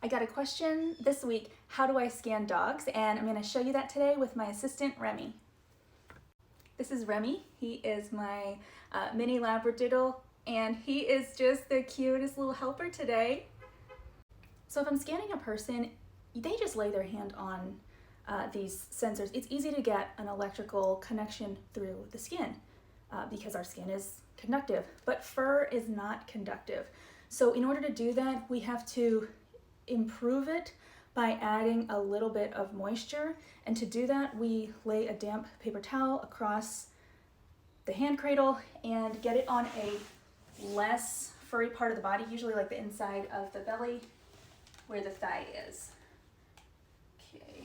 I got a question this week, how do I scan dogs? And I'm gonna show you that today with my assistant, Remy. This is Remy. He is my mini Labradoodle, and he is just the cutest little helper today. So if I'm scanning a person, they just lay their hand on these sensors. It's easy to get an electrical connection through the skin because our skin is conductive, but fur is not conductive. So in order to do that, we have to improve it by adding a little bit of moisture. And to do that, we lay a damp paper towel across the hand cradle and get it on a less furry part of the body, usually like the inside of the belly where the thigh is. Okay,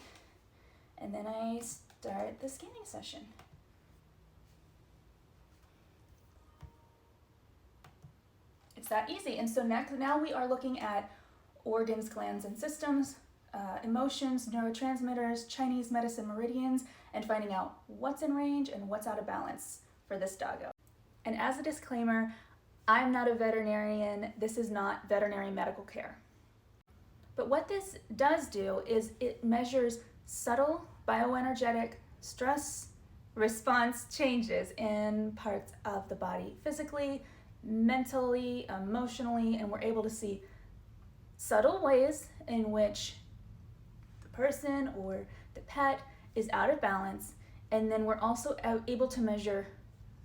and then I start the scanning session. It's that easy. And so now we are looking at organs, glands, and systems, emotions, neurotransmitters, Chinese medicine meridians, and finding out what's in range and what's out of balance for this doggo. And as a disclaimer, I'm not a veterinarian. This is not veterinary medical care. But what this does do is it measures subtle bioenergetic stress response changes in parts of the body, physically, mentally, emotionally, and we're able to see subtle ways in which the person or the pet is out of balance. And then we're also able to measure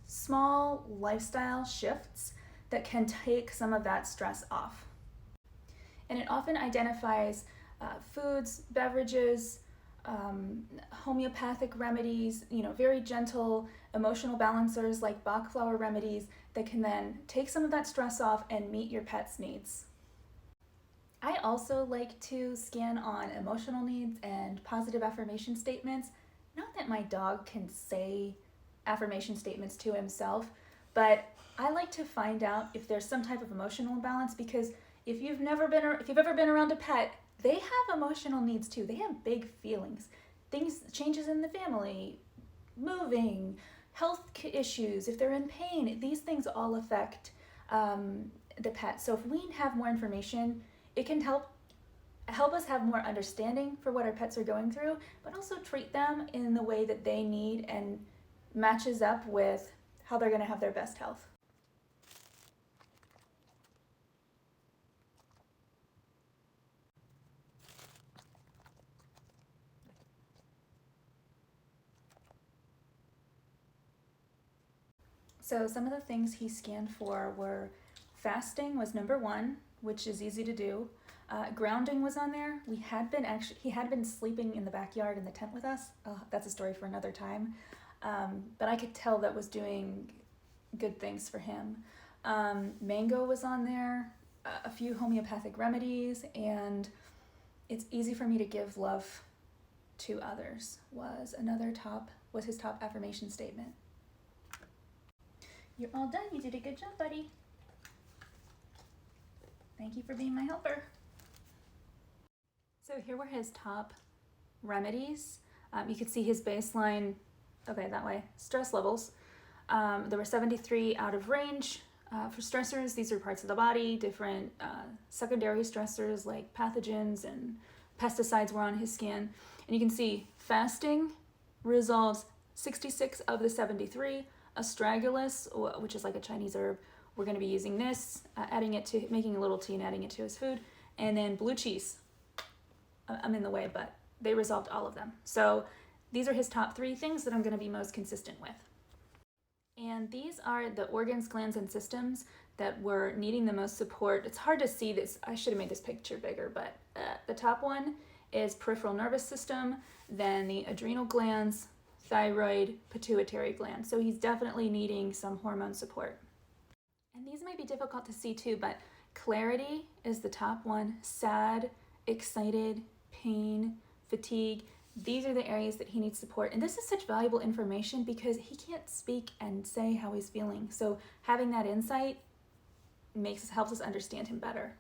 small lifestyle shifts that can take some of that stress off. And it often identifies foods, beverages, homeopathic remedies, very gentle emotional balancers like Bach flower remedies that can then take some of that stress off and meet your pet's needs. I also like to scan on emotional needs and positive affirmation statements. Not that my dog can say affirmation statements to himself, but I like to find out if there's some type of emotional imbalance, because if you've ever been around a pet, they have emotional needs too. They have big feelings, changes in the family, moving, health issues, if they're in pain, these things all affect the pet. So if we have more information, it can help us have more understanding for what our pets are going through, but also treat them in the way that they need and matches up with how they're going to have their best health. So some of the things he scanned for were fasting was number 1, which is easy to do. Grounding was on there. He had been sleeping in the backyard in the tent with us. That's a story for another time. But I could tell that was doing good things for him. Mango was on there, a few homeopathic remedies, and it's easy for me to give love to others was his top affirmation statement. You're all done. You did a good job, buddy. Thank you for being my helper. So here were his top remedies. You could see his baseline, that way, stress levels. There were 73 out of range for stressors. These are parts of the body, different secondary stressors like pathogens and pesticides were on his scan. And you can see fasting resolves 66 of the 73. Astragalus, which is like a Chinese herb, we're going to be using this, making a little tea and adding it to his food. And then blue cheese. I'm in the way, but they resolved all of them. So these are his top 3 things that I'm going to be most consistent with. And these are the organs, glands, and systems that were needing the most support. It's hard to see this. I should have made this picture bigger, but the top one is peripheral nervous system, then the adrenal glands, thyroid, pituitary gland. So he's definitely needing some hormone support. And these might be difficult to see too, but clarity is the top one. Sad, excited, pain, fatigue. These are the areas that he needs support. And this is such valuable information because he can't speak and say how he's feeling. So having that insight helps us understand him better.